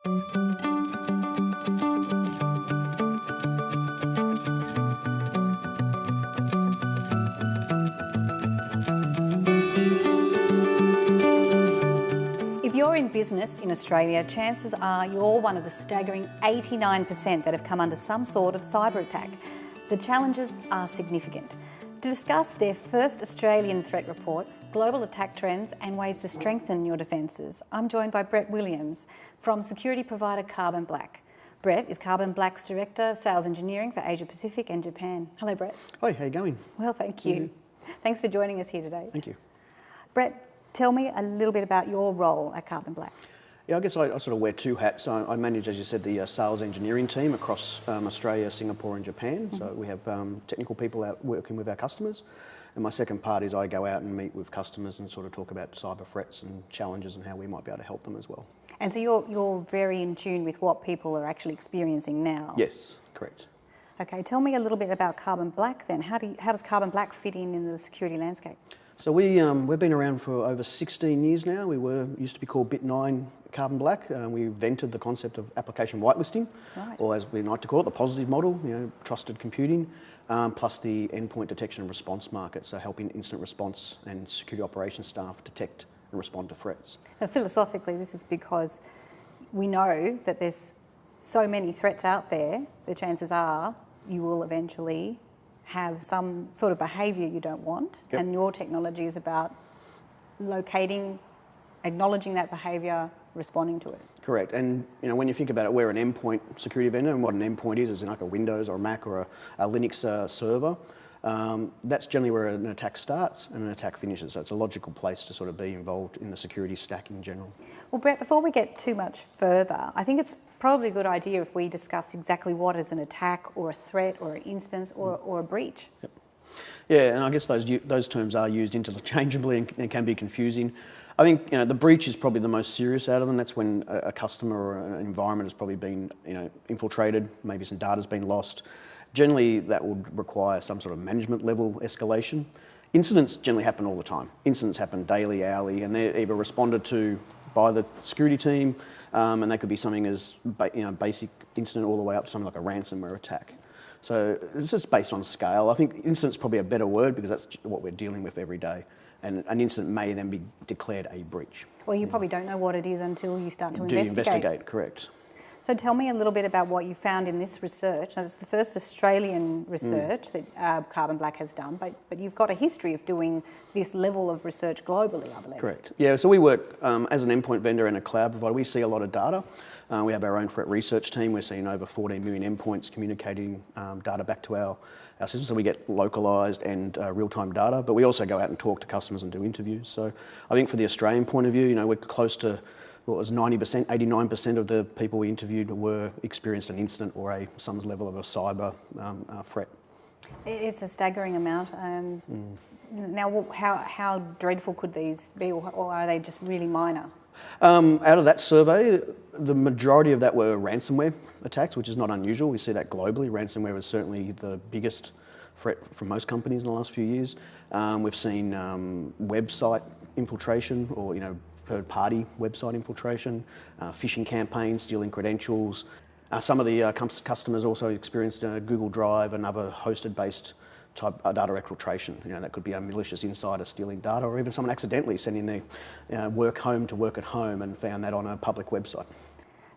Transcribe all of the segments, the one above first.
If you're in business in Australia, chances are you're one of the staggering 89% that have come under some sort of cyber attack. The challenges are significant. To discuss their first Australian threat report, global attack trends and ways to strengthen your defences, I'm joined by Brett Williams from security provider Carbon Black. Brett is Carbon Black's Director of Sales Engineering for Asia Pacific and Japan. Hello, Brett. Hi, how you going? Well, thank you. Thanks for joining us here today. Thank you. Brett, tell me a little bit about your role at Carbon Black. Yeah, I guess I sort of wear two hats. I manage, as you said, the sales engineering team across Australia, Singapore and Japan. Mm-hmm. So we have technical people out working with our customers. And my second part is I go out and meet with customers and sort of talk about cyber threats and challenges and how we might be able to help them as well. And so you're very in tune with what people are actually experiencing now? Yes, correct. Okay, tell me a little bit about Carbon Black then. How does Carbon Black fit in the security landscape? So we've been around for over 16 years now. We used to be called Bit9 Carbon Black. We invented the concept of application whitelisting, right, or as we like to call it, the positive model, trusted computing, plus the endpoint detection and response market, so helping incident response and security operations staff detect and respond to threats. Now, philosophically, this is because we know that there's so many threats out there, the chances are you will eventually have some sort of behaviour you don't want, yep, and your technology is about locating, acknowledging that behaviour, responding to it. Correct, and when you think about it, we're an endpoint security vendor, and what an endpoint is like a Windows or a Mac or a Linux server. That's generally where an attack starts and an attack finishes, so it's a logical place to sort of be involved in the security stack in general. Well, Brett, before we get too much further, I think it's probably a good idea if we discuss exactly what is an attack or a threat or an instance or a breach. Yep. Yeah, and I guess those terms are used interchangeably and can be confusing. I think the breach is probably the most serious out of them. That's when a customer or an environment has probably been infiltrated, maybe some data's been lost. Generally, that would require some sort of management level escalation. Incidents generally happen all the time. Incidents happen daily, hourly, and they're either responded to by the security team, and they could be something as basic incident all the way up to something like a ransomware attack. So it's just based on scale. I think incident's probably a better word because that's what we're dealing with every day. And an incident may then be declared a breach. Well, you probably don't know what it is until you start to investigate, correct. So tell me a little bit about what you found in this research. Now, it's the first Australian research that Carbon Black has done, but you've got a history of doing this level of research globally, I believe. Correct. Yeah, so we work as an endpoint vendor and a cloud provider. We see a lot of data. We have our own threat research team. We're seeing over 14 million endpoints communicating data back to our system, so we get localised and real-time data, but we also go out and talk to customers and do interviews. So I think for the Australian point of view, we're close to what was 90%, 89% of the people we interviewed experienced an incident or some level of a cyber threat. It's a staggering amount. Now, how dreadful could these be, or are they just really minor? Out of that survey, the majority of that were ransomware attacks, which is not unusual. We see that globally. Ransomware is certainly the biggest threat from most companies in the last few years. We've seen website infiltration or third-party website infiltration, phishing campaigns, stealing credentials. Some of the customers also experienced Google Drive and other hosted-based type data exfiltration. That could be a malicious insider stealing data, or even someone accidentally sending their work home to work at home and found that on a public website.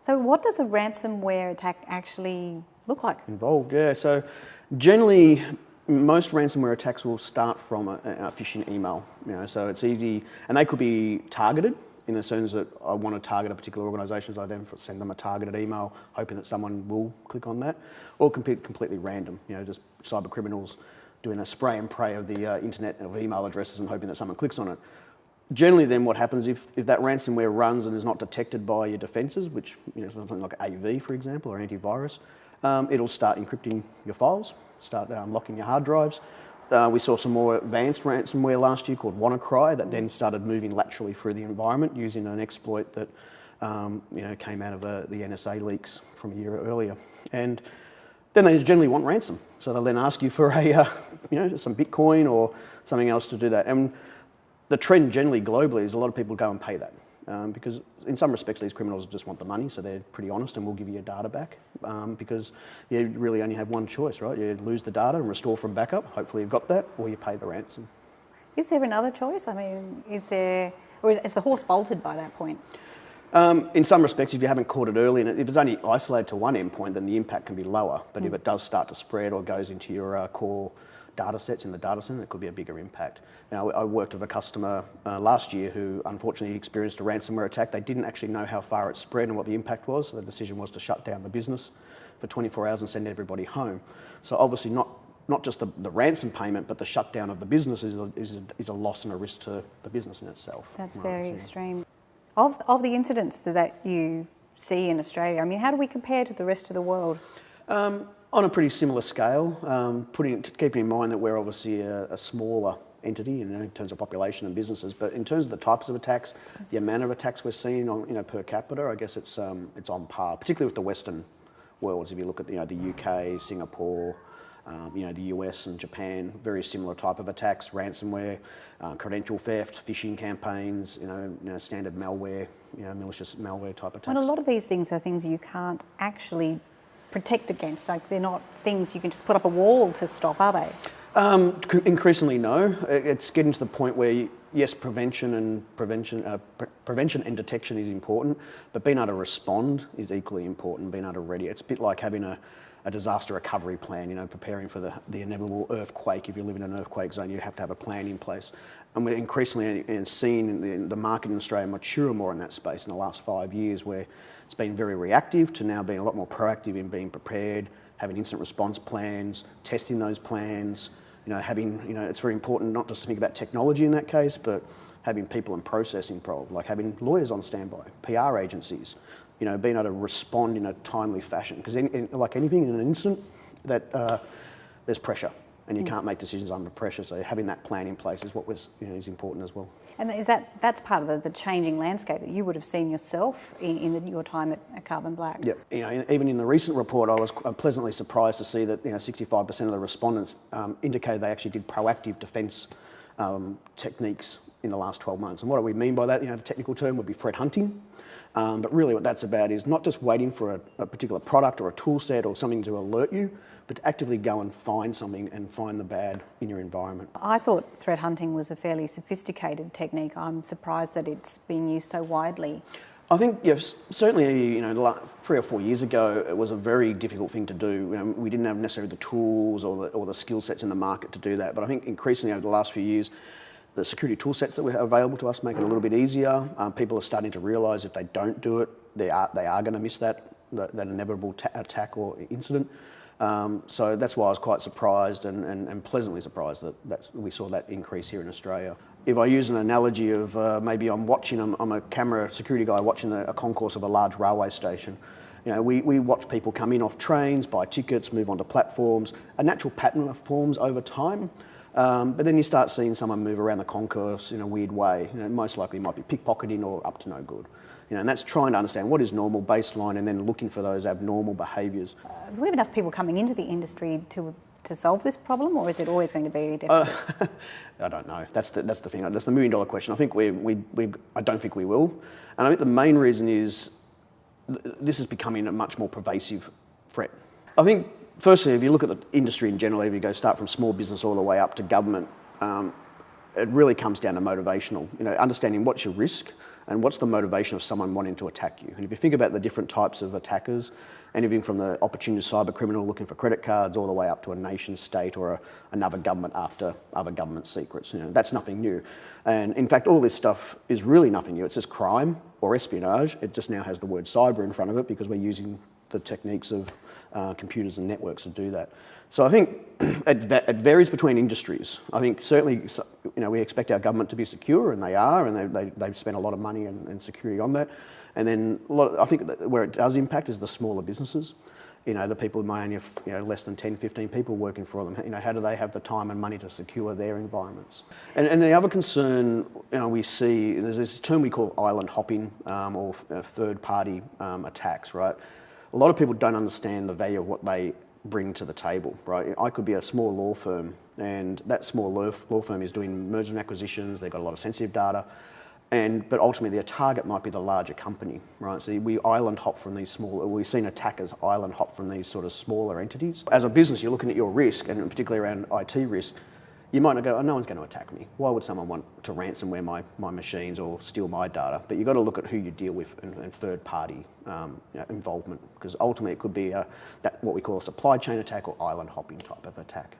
So what does a ransomware attack actually look like? Involved, yeah. So generally, most ransomware attacks will start from a phishing email. So it's easy, and they could be targeted in the sense that I want to target a particular organisation, so I then send them a targeted email, hoping that someone will click on that, or completely random. Just cyber criminals doing a spray and pray of the internet of email addresses and hoping that someone clicks on it. Generally, then what happens if that ransomware runs and is not detected by your defences, which something like AV, for example, or antivirus, it'll start encrypting your files, start locking your hard drives. We saw some more advanced ransomware last year called WannaCry that then started moving laterally through the environment using an exploit that came out of the NSA leaks from a year earlier. And then they generally want ransom, so they'll then ask you for some Bitcoin or something else to do that. And the trend generally globally is a lot of people go and pay that. because in some respects these criminals just want the money, so they're pretty honest and will give you your data back, because you really only have one choice, right? You lose the data and restore from backup, hopefully you've got that, or you pay the ransom. Is there another choice? I mean, is there, or is the horse bolted by that point? In some respects, if you haven't caught it early, and if it's only isolated to one endpoint, then the impact can be lower. But if it does start to spread or goes into your core data sets in the data center, it could be a bigger impact. Now, I worked with a customer last year who unfortunately experienced a ransomware attack. They didn't actually know how far it spread and what the impact was. So the decision was to shut down the business for 24 hours and send everybody home. So obviously not just the ransom payment, but the shutdown of the business is a loss and a risk to the business in itself. That's very extreme. Of the incidents that you see in Australia, I mean, how do we compare to the rest of the world? On a pretty similar scale, keeping in mind that we're obviously a smaller entity in terms of population and businesses, but in terms of the types of attacks, the amount of attacks we're seeing on, per capita, I guess it's on par, particularly with the Western worlds. If you look at the UK, Singapore, the US and Japan, very similar type of attacks, ransomware, credential theft, phishing campaigns, standard malware, malicious malware type attacks. And a lot of these things are things you can't actually protect against. Like, they're not things you can just put up a wall to stop, are they? Increasingly, no. It's getting to the point where, yes, prevention and detection is important, but being able to respond is equally important. Being able to ready. It's a bit like having a disaster recovery plan. Preparing for the inevitable earthquake. If you live in an earthquake zone, you have to have a plan in place. And we're increasingly seeing the market in Australia mature more in that space in the last 5 years, where it's been very reactive to now being a lot more proactive in being prepared, having instant response plans, testing those plans. It's very important not just to think about technology in that case, but having people and process involved, like having lawyers on standby, PR agencies, being able to respond in a timely fashion. Because like anything in an incident, there's pressure, and you can't make decisions under pressure. So having that plan in place is what is important as well. And that's part of the changing landscape that you would have seen yourself in your time at Carbon Black. Yeah, even in the recent report, I was pleasantly surprised to see that 65% of the respondents indicated they actually did proactive defence techniques in the last 12 months. And what do we mean by that? The technical term would be threat hunting. But really what that's about is not just waiting for a particular product or a tool set or something to alert you, but to actively go and find something and find the bad in your environment. I thought threat hunting was a fairly sophisticated technique. I'm surprised that it's being used so widely. I think, yes, certainly, 3 or 4 years ago, it was a very difficult thing to do. We didn't have necessarily the tools or the skill sets in the market to do that. But I think increasingly over the last few years, the security tool sets that we have available to us make it a little bit easier. People are starting to realise if they don't do it, they are going to miss that inevitable attack or incident. So that's why I was quite surprised and pleasantly surprised that we saw that increase here in Australia. If I use an analogy of maybe I'm a camera security guy watching a concourse of a large railway station. We watch people come in off trains, buy tickets, move onto platforms. A natural pattern forms over time. But then you start seeing someone move around the concourse in a weird way. Most likely it might be pickpocketing or up to no good. And that's trying to understand what is normal baseline and then looking for those abnormal behaviours. Do we have enough people coming into the industry to solve this problem, or is it always going to be a deficit? I don't know. That's the thing. That's the $1 million question. I think I don't think we will. And I think the main reason is this is becoming a much more pervasive threat. I think, firstly, if you look at the industry in general, if you start from small business all the way up to government, it really comes down to motivational. Understanding what's your risk and what's the motivation of someone wanting to attack you. And if you think about the different types of attackers, anything from the opportunist cyber criminal looking for credit cards all the way up to a nation state or another government after other government secrets, that's nothing new. And in fact, all this stuff is really nothing new. It's just crime or espionage. It just now has the word cyber in front of it because we're using the techniques of computers and networks to do that. So I think it varies between industries. I think certainly, we expect our government to be secure, and they are, and they've spent a lot of money and security on that. And then I think where it does impact is the smaller businesses. The people who may only have less than 10, 15 people working for them. How do they have the time and money to secure their environments? And the other concern we see, there's this term we call island hopping or third-party attacks, right? A lot of people don't understand the value of what they bring to the table, right? I could be a small law firm, and that small law firm is doing mergers and acquisitions. They've got a lot of sensitive data, But ultimately, their target might be the larger company, right? So we island hop from these we've seen attackers island hop from these sort of smaller entities. As a business, you're looking at your risk, and particularly around IT risk, you might not go, oh, no one's going to attack me. Why would someone want to ransomware my machines or steal my data? But you've got to look at who you deal with and third-party involvement, because ultimately it could be what we call a supply chain attack or island hopping type of attack.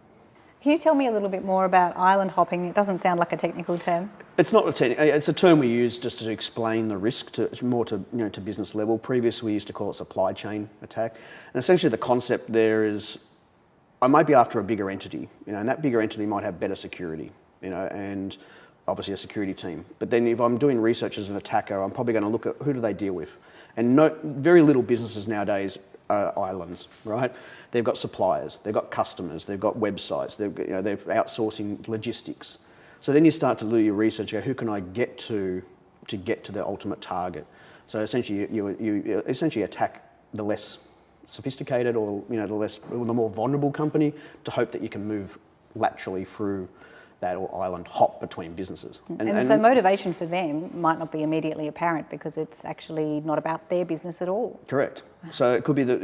Can you tell me a little bit more about island hopping? It doesn't sound like a technical term. It's not a technical. It's a term we use just to explain the risk to business level. Previously, we used to call it supply chain attack, and essentially the concept there is, I might be after a bigger entity, and that bigger entity might have better security, and obviously a security team. But then if I'm doing research as an attacker, I'm probably going to look at who do they deal with, and very little businesses nowadays are islands, right? They've got suppliers, they've got customers, they've got websites, they're outsourcing logistics. So then you start to do your research. Who can I get to get to the ultimate target? So essentially, you essentially attack the less sophisticated or the more vulnerable company to hope that you can move laterally through that or island hop between businesses. And so motivation for them might not be immediately apparent because it's actually not about their business at all. Correct. So it could be that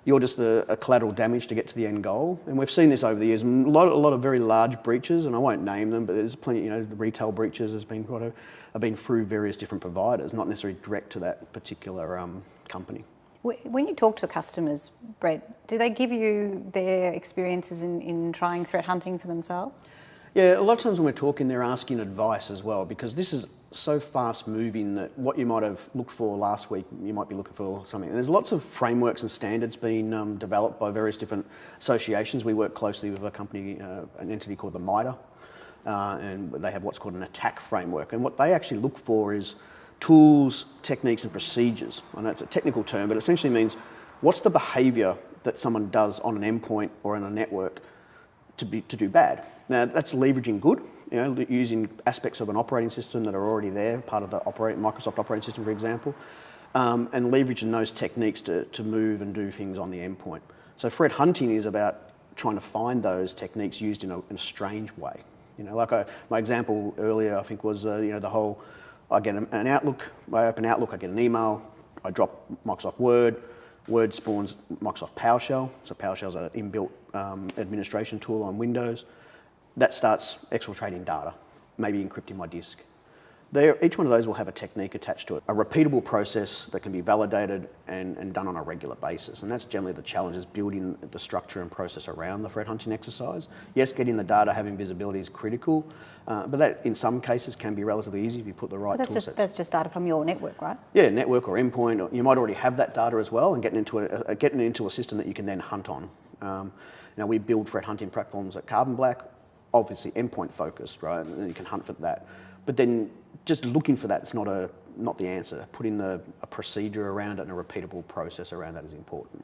you're just a collateral damage to get to the end goal. And we've seen this over the years. A lot of very large breaches, and I won't name them, but there's plenty. Retail breaches have been through various different providers, not necessarily direct to that particular company. When you talk to customers, Brett, do they give you their experiences in trying threat hunting for themselves? Yeah, a lot of times when we're talking, they're asking advice as well, because this is so fast moving that what you might have looked for last week, you might be looking for something. And there's lots of frameworks and standards being developed by various different associations. We work closely with a company, an entity called the MITRE, and they have what's called an attack framework. And what they actually look for is tools, techniques and procedures. I know it's a technical term, but it essentially means what's the behaviour that someone does on an endpoint or in a network to do bad. Now that's leveraging good, using aspects of an operating system that are already there, part of the Microsoft operating system, for example, and leveraging those techniques to move and do things on the endpoint. So threat hunting is about trying to find those techniques used in a strange way. My example earlier, I think, was the whole, I get an Outlook, I open Outlook, I get an email, I drop Microsoft Word, Word spawns Microsoft PowerShell. So PowerShell is an inbuilt administration tool on Windows. That starts exfiltrating data, maybe encrypting my disk. Each one of those will have a technique attached to it, a repeatable process that can be validated and done on a regular basis. And that's generally the challenge, is building the structure and process around the threat hunting exercise. Yes, getting the data, having visibility is critical, but that in some cases can be relatively easy if you put the right tool sets. That's just data from your network, right? Yeah, network or endpoint. You might already have that data as well, and getting into a system that you can then hunt on. Now we build threat hunting platforms at Carbon Black, obviously endpoint focused, right? And you can hunt for that. But then just looking for that is not the answer. Putting a procedure around it and a repeatable process around that is important.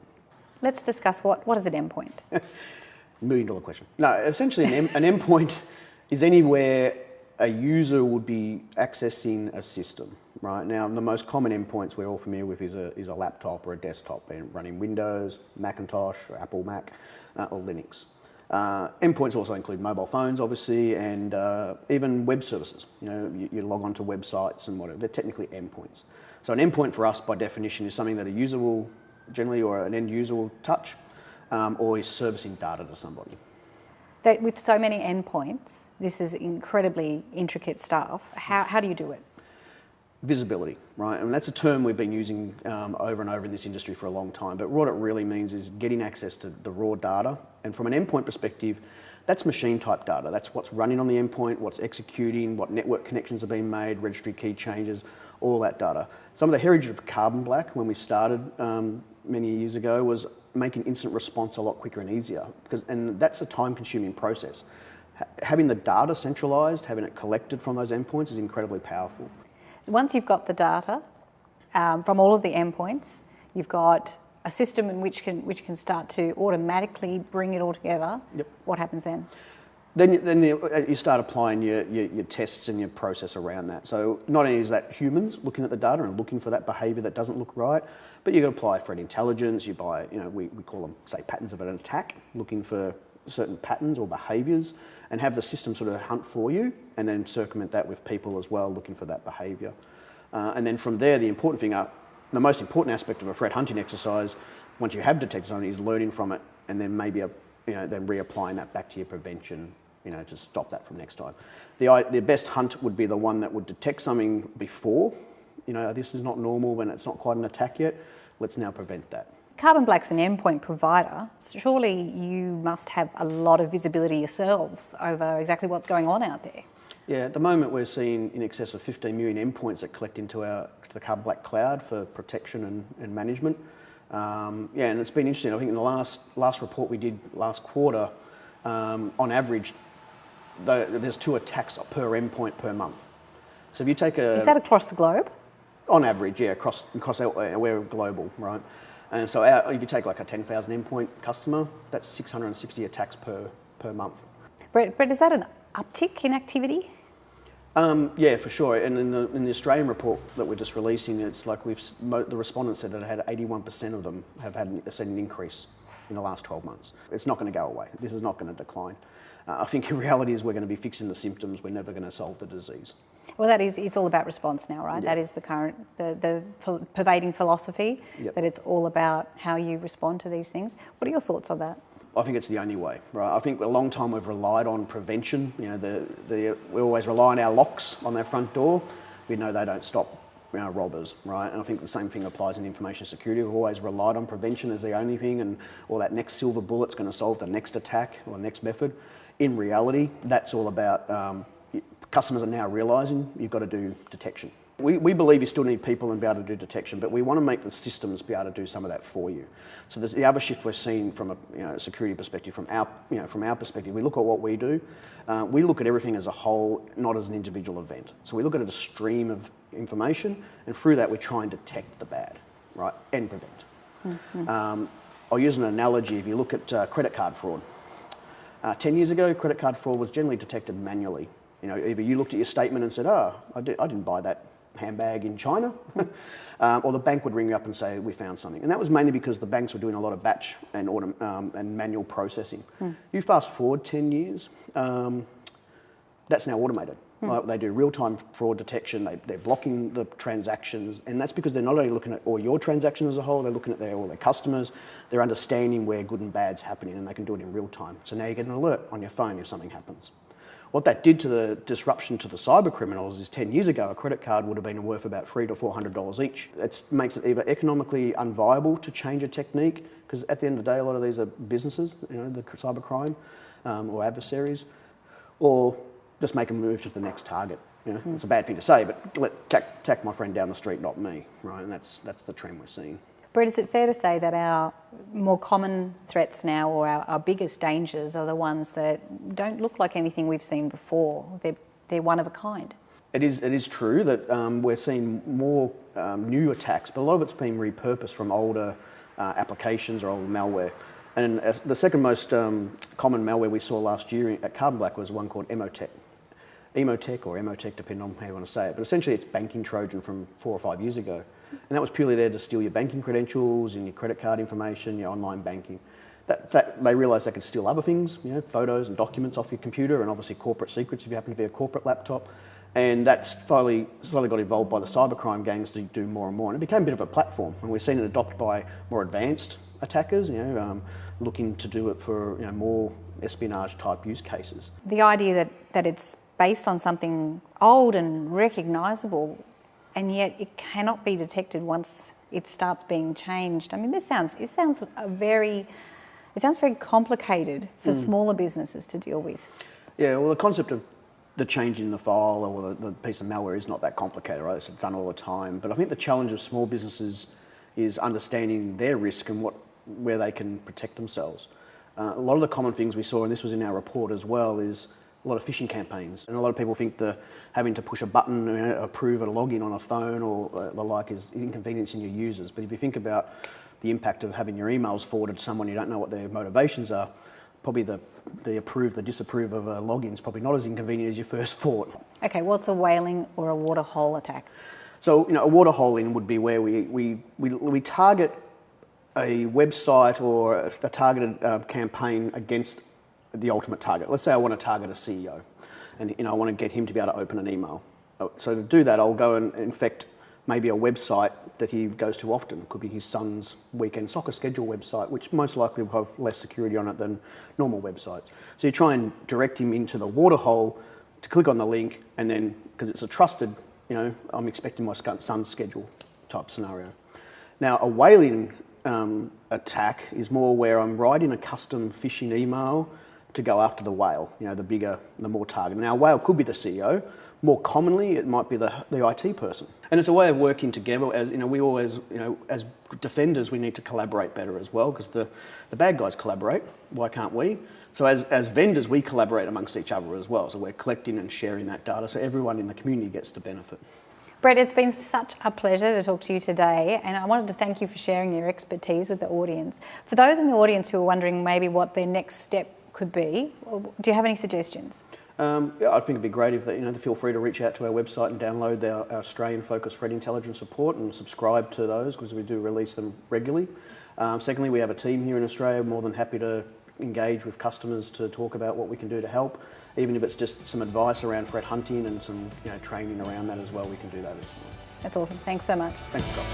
Let's discuss what is an endpoint? $1 million question. No, essentially an endpoint is anywhere a user would be accessing a system, right? Now, the most common endpoints we're all familiar with is a laptop or a desktop running Windows, Macintosh, or Apple Mac, or Linux. Endpoints also include mobile phones, obviously, and even web services. You log onto websites and whatever. They're technically endpoints. So an endpoint for us, by definition, is something that a user will generally, or an end user will touch, or is servicing data to somebody. With so many endpoints, this is incredibly intricate stuff. How do you do it? Visibility, right? And that's a term we've been using over and over in this industry for a long time. But what it really means is getting access to the raw data. And from an endpoint perspective, that's machine type data. That's what's running on the endpoint, what's executing, what network connections are being made, registry key changes, all that data. Some of the heritage of Carbon Black when we started many years ago was making instant response a lot quicker and easier, and that's a time-consuming process. Having the data centralised, having it collected from those endpoints is incredibly powerful. Once you've got the data from all of the endpoints, you've got a system in which can start to automatically bring it all together. Yep. What happens then? Then you start applying your tests and your process around that. So not only is that humans looking at the data and looking for that behaviour that doesn't look right, but you can apply threat intelligence. You buy, we call them, say, patterns of an attack, looking for certain patterns or behaviours and have the system sort of hunt for you and then circumvent that with people as well looking for that behaviour. And then from there, the most important aspect of a threat hunting exercise, once you have detected something, is learning from it and then maybe then reapplying that back to your prevention, to stop that from next time. The best hunt would be the one that would detect something before, this is not normal when it's not quite an attack yet, let's now prevent that. Carbon Black's an endpoint provider. Surely you must have a lot of visibility yourselves over exactly what's going on out there. Yeah, at the moment we're seeing in excess of 15 million endpoints that collect into the Carbon Black cloud for protection and management. And it's been interesting. I think in the last report we did last quarter, on average, there's 2 attacks per endpoint per month. So if you take Is that across the globe? On average, yeah, across we're global, right? And so if you take like a 10,000 endpoint customer, that's 660 attacks per month. Brett, is that an uptick in activity? Yeah, for sure. And in the Australian report that we're just releasing, it's like the respondents said that 81% of them have seen an increase in the last 12 months. It's not going to go away. This is not going to decline. I think the reality is we're going to be fixing the symptoms. We're never going to solve the disease. Well, it's all about response now, right? Yeah. That is the current, the pervading philosophy, yep. That it's all about how you respond to these things. What are your thoughts on that? I think it's the only way, right? I think a long time we've relied on prevention. We always rely on our locks on their front door. We know they don't stop robbers, right? And I think the same thing applies in information security. We've always relied on prevention as the only thing, or that next silver bullet's going to solve the next attack or next method. In reality, that's all about customers are now realising you've got to do detection. We believe you still need people and be able to do detection, but we want to make the systems be able to do some of that for you. So the other shift we're seeing from a security perspective, from our perspective, we look at what we do. We look at everything as a whole, not as an individual event. So we look at it as a stream of information, and through that we try and detect the bad, right, and prevent. Mm-hmm. I'll use an analogy. If you look at credit card fraud, 10 years ago, credit card fraud was generally detected manually. Either you looked at your statement and said, "Oh, I didn't buy that handbag in China," or the bank would ring you up and say, "We found something." And that was mainly because the banks were doing a lot of batch and manual processing. You fast forward 10 years, that's now automated. They do real-time fraud detection, they're blocking the transactions, and that's because they're not only looking at all your transactions as a whole, they're looking at all their customers, they're understanding where good and bad's happening, and they can do it in real time. So now you get an alert on your phone if something happens. What that did to the disruption to the cyber criminals is 10 years ago, a credit card would have been worth about $300 to $400 each. It makes it either economically unviable to change a technique, because at the end of the day, a lot of these are businesses, the cybercrime or adversaries, or just make them move to the next target. It's a bad thing to say, but attack my friend down the street, not me, right? And that's the trend we're seeing. Brett, is it fair to say that our more common threats now, or our biggest dangers, are the ones that don't look like anything we've seen before? They're one of a kind. It is true that we're seeing more new attacks, but a lot of it's being repurposed from older applications or old malware. And the second most common malware we saw last year at Carbon Black was one called Emotech. Emotech, depending on how you want to say it. But essentially it's banking Trojan from 4 or 5 years ago. And that was purely there to steal your banking credentials and your credit card information, your online banking. They realised they could steal other things, photos and documents off your computer, and obviously corporate secrets if you happen to be a corporate laptop. And that's slowly got evolved by the cybercrime gangs to do more and more. And it became a bit of a platform, and we've seen it adopted by more advanced attackers, looking to do it for more espionage type use cases. The idea that it's based on something old and recognisable, and yet it cannot be detected once it starts being changed. I mean, it sounds very complicated for smaller businesses to deal with. Yeah, well, the concept of the change in the file or the piece of malware is not that complicated, right? It's done all the time. But I think the challenge of small businesses is understanding their risk and where they can protect themselves. A lot of the common things we saw, and this was in our report as well, is a lot of phishing campaigns. And a lot of people think having to push a button, approve a login on a phone or the like is inconveniencing your users. But if you think about the impact of having your emails forwarded to someone you don't know what their motivations are, probably the approve, the disapprove of a login is probably not as inconvenient as you first thought. Okay, what's a whaling or a water hole attack? So, a water holing would be where we target a website or a targeted campaign against the ultimate target. Let's say I want to target a CEO, and I want to get him to be able to open an email. So to do that, I'll go and infect maybe a website that he goes to often. It could be his son's weekend soccer schedule website, which most likely will have less security on it than normal websites. So you try and direct him into the waterhole to click on the link, and then, because it's a trusted, I'm expecting my son's schedule type scenario. Now, a whaling attack is more where I'm writing a custom phishing email to go after the whale, the bigger, the more targeted. Now, a whale could be the CEO. More commonly, it might be the IT person. And it's a way of working together. As we always, as defenders, we need to collaborate better as well, because the bad guys collaborate. Why can't we? So as vendors, we collaborate amongst each other as well. So we're collecting and sharing that data, so everyone in the community gets to benefit. Brett, it's been such a pleasure to talk to you today, and I wanted to thank you for sharing your expertise with the audience. For those in the audience who are wondering maybe what their next step could be, do you have any suggestions? Yeah, I think it'd be great if they feel free to reach out to our website and download our Australian-focused threat intelligence report and subscribe to those, because we do release them regularly. Secondly, we have a team here in Australia, more than happy to engage with customers to talk about what we can do to help. Even if it's just some advice around threat hunting and some training around that as well, we can do that as well. That's awesome. Thanks so much. Thanks, Scott.